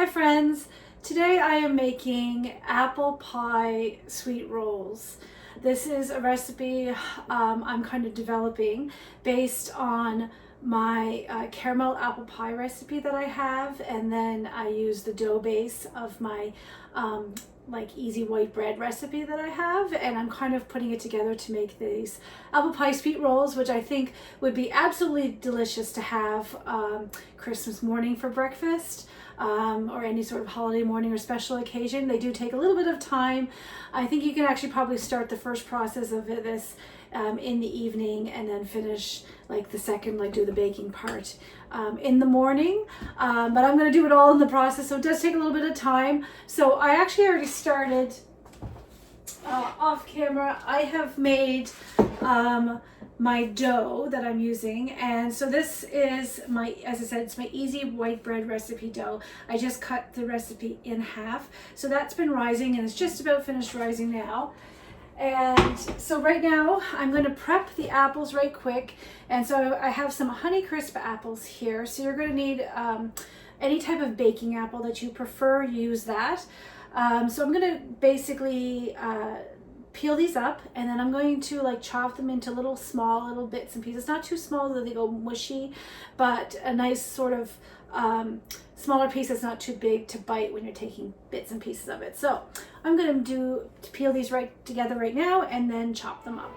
Hi friends, today I am making apple pie sweet rolls. This is a recipe I'm kind of developing based on my caramel apple pie recipe that I have, and then I use the dough base of my like easy white bread recipe that I have, and I'm kind of putting it together to make these apple pie sweet rolls, which I think would be absolutely delicious to have Christmas morning for breakfast, or any sort of holiday morning or special occasion. They do take a little bit of time. I think you can actually probably start the first process of this in the evening, and then finish like the second, like do the baking part in the morning. But I'm going to do it all in the process, so it does take a little bit of time. So I actually already started off camera. I have made my dough that I'm using, and so this is my, as I said, it's my easy white bread recipe dough. I just cut the recipe in half, so that's been rising and it's just about finished rising now. And so right now I'm going to prep the apples right quick, and so I have some Honeycrisp apples here. So you're going to need any type of baking apple that you prefer, use that. So I'm going to basically peel these up, and then I'm going to like chop them into little bits and pieces, not too small that they go mushy, but a nice sort of smaller piece that's not too big to bite when you're taking bits and pieces of it. So I'm going to peel these right together right now and then chop them up.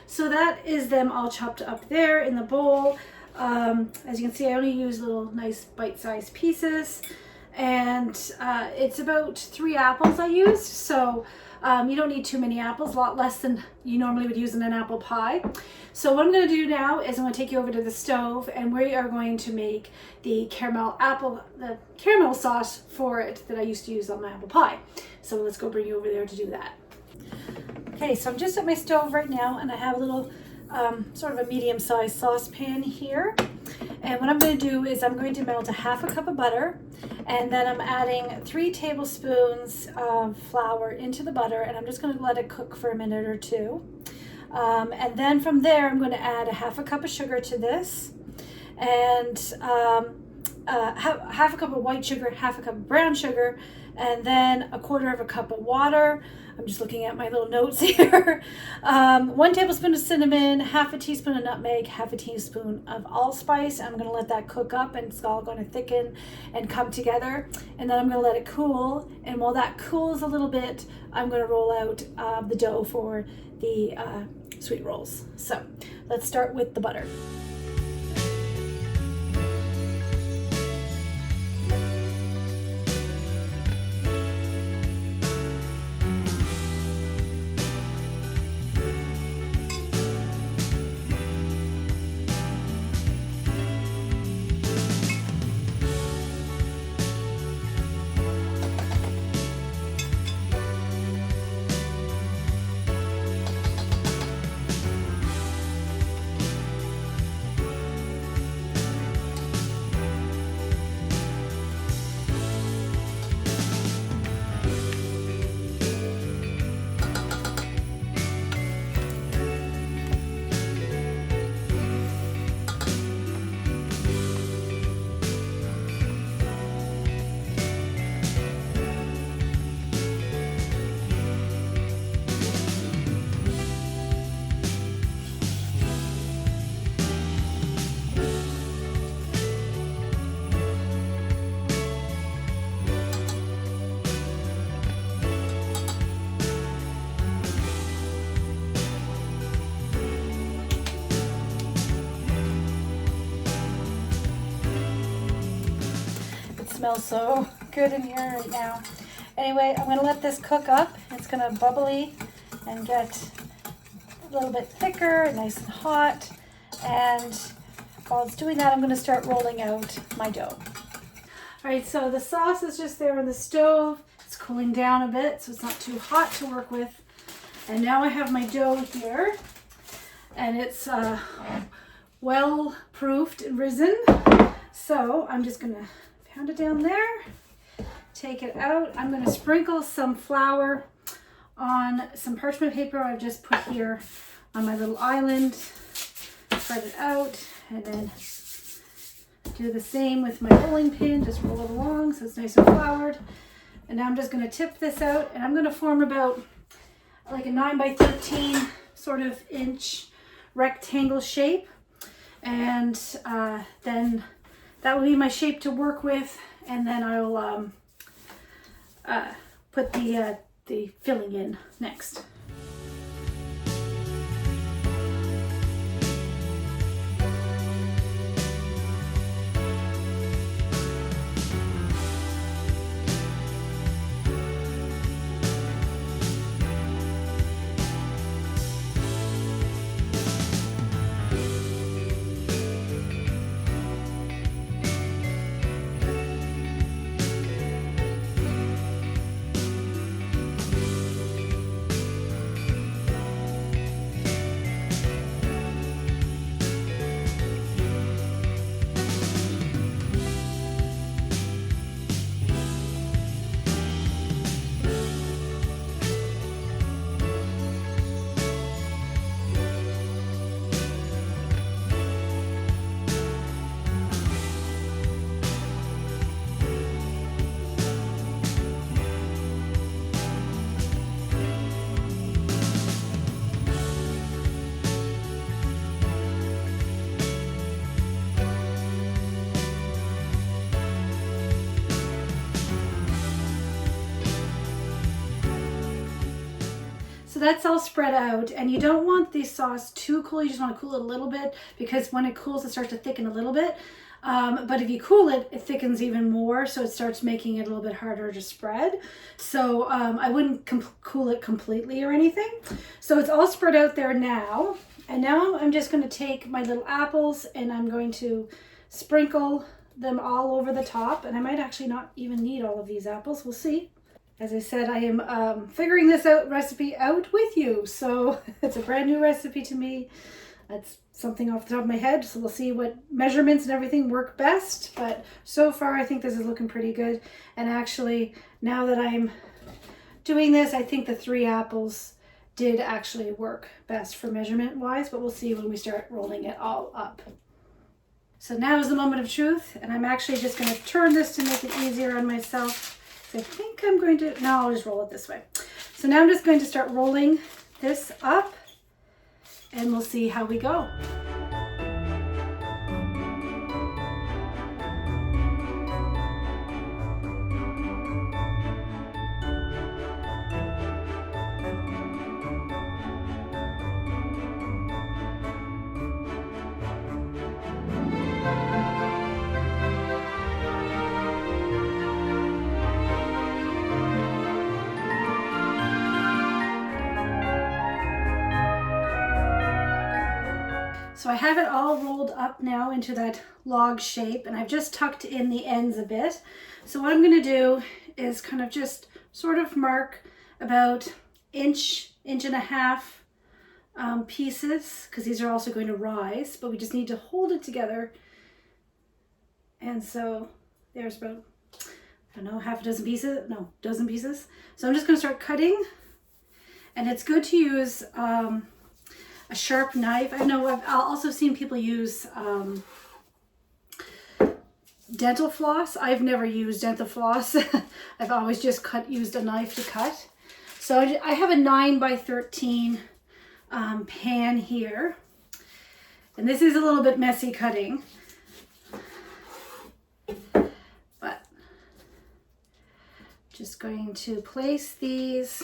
So that is them all chopped up there in the bowl. As you can see, I only use little nice bite-sized pieces, and it's about 3 apples I used. So you don't need too many apples, a lot less than you normally would use in an apple pie. So what I'm going to do now is I'm going to take you over to the stove, and we are going to make the caramel sauce for it that I used to use on my apple pie. So let's go bring you over there to do that. Okay, so I'm just at my stove right now, and I have a little sort of a medium-sized saucepan here. And what I'm going to do is I'm going to melt a half a cup of butter, and then I'm adding 3 tablespoons of flour into the butter, and I'm just going to let it cook for a minute or two. And then from there, I'm going to add a half a cup of sugar to this, and half a cup of white sugar, half a cup of brown sugar, and then a quarter of a cup of water. I'm just looking at my little notes here. 1 tablespoon of cinnamon, half a teaspoon of nutmeg, half a teaspoon of allspice. I'm going to let that cook up, and it's all going to thicken and come together. And then I'm going to let it cool. And while that cools a little bit, I'm going to roll out the dough for the sweet rolls. So let's start with the butter. smells so good in here right now. Anyway, I'm going to let this cook up. It's going to bubbly and get a little bit thicker, nice and hot. And while it's doing that, I'm going to start rolling out my dough. All right, so the sauce is just there on the stove. It's cooling down a bit, so it's not too hot to work with. And now I have my dough here, and it's well proofed and risen. So I'm just gonna pound it down there, take it out. I'm gonna sprinkle some flour on some parchment paper I've just put here on my little island, spread it out, and then do the same with my rolling pin, just roll it along so it's nice and floured. And now I'm just gonna tip this out, and I'm gonna form about like a 9 by 13 sort of inch rectangle shape. And then that will be my shape to work with. And then I'll put the filling in next. So that's all spread out, and you don't want the sauce too cool. You just want to cool it a little bit, because when it cools, it starts to thicken a little bit. But if you cool it, it thickens even more, so it starts making it a little bit harder to spread. So I wouldn't cool it completely or anything. So it's all spread out there now. And now I'm just going to take my little apples, and I'm going to sprinkle them all over the top. And I might actually not even need all of these apples. We'll see. As I said, I am figuring this recipe out with you. So it's a brand new recipe to me. That's something off the top of my head. So we'll see what measurements and everything work best. But so far, I think this is looking pretty good. And actually, now that I'm doing this, I think the 3 apples did actually work best for measurement wise. But we'll see when we start rolling it all up. So now is the moment of truth. And I'm actually just going to turn this to make it easier on myself. I think I'm going to, no, I'll just roll it this way. So now I'm just going to start rolling this up, and we'll see how we go. So I have it all rolled up now into that log shape, and I've just tucked in the ends a bit. So what I'm going to do is kind of just sort of mark about inch and a half pieces, because these are also going to rise, but we just need to hold it together. And so there's about, I don't know, half a dozen pieces, no, dozen pieces. So I'm just going to start cutting, and it's good to use a sharp knife. I know I've also seen people use dental floss. I've never used dental floss. I've always just used a knife to cut. So I have a 9 by 13 pan here. And this is a little bit messy cutting. But just going to place these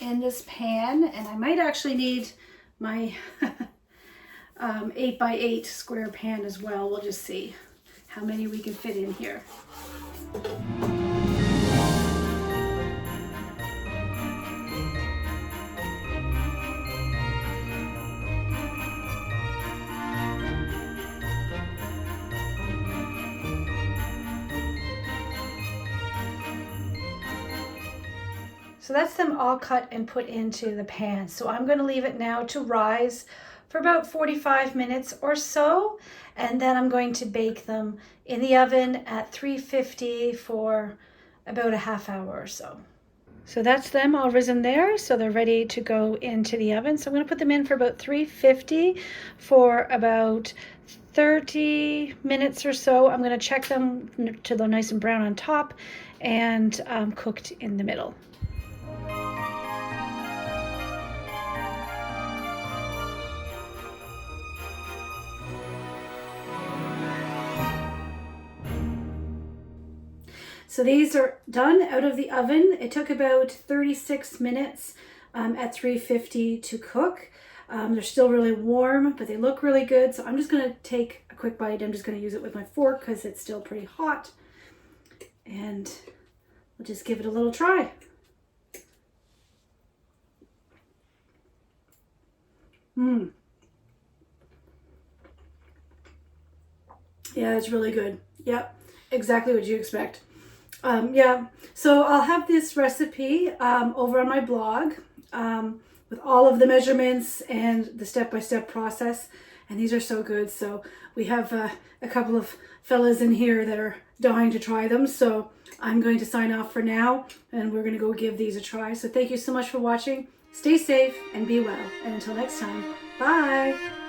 in this pan, and I might actually need my 8 by 8 square pan as well. We'll just see how many we can fit in here. So that's them all cut and put into the pan. So I'm going to leave it now to rise for about 45 minutes or so. And then I'm going to bake them in the oven at 350 for about a half hour or so. So that's them all risen there. So they're ready to go into the oven. So I'm going to put them in for about 350 for about 30 minutes or so. I'm going to check them till they're nice and brown on top and cooked in the middle. So these are done out of the oven. It took about 36 minutes at 350 to cook. They're still really warm, but they look really good. So I'm just going to take a quick bite. I'm just going to use it with my fork because it's still pretty hot. And we'll just give it a little try. Yeah, it's really good. Yep, exactly what you expect. Yeah, so I'll have this recipe over on my blog with all of the measurements and the step-by-step process. And these are so good. So we have a couple of fellas in here that are dying to try them. So I'm going to sign off for now and we're going to go give these a try. So thank you so much for watching. Stay safe and be well. And until next time, bye.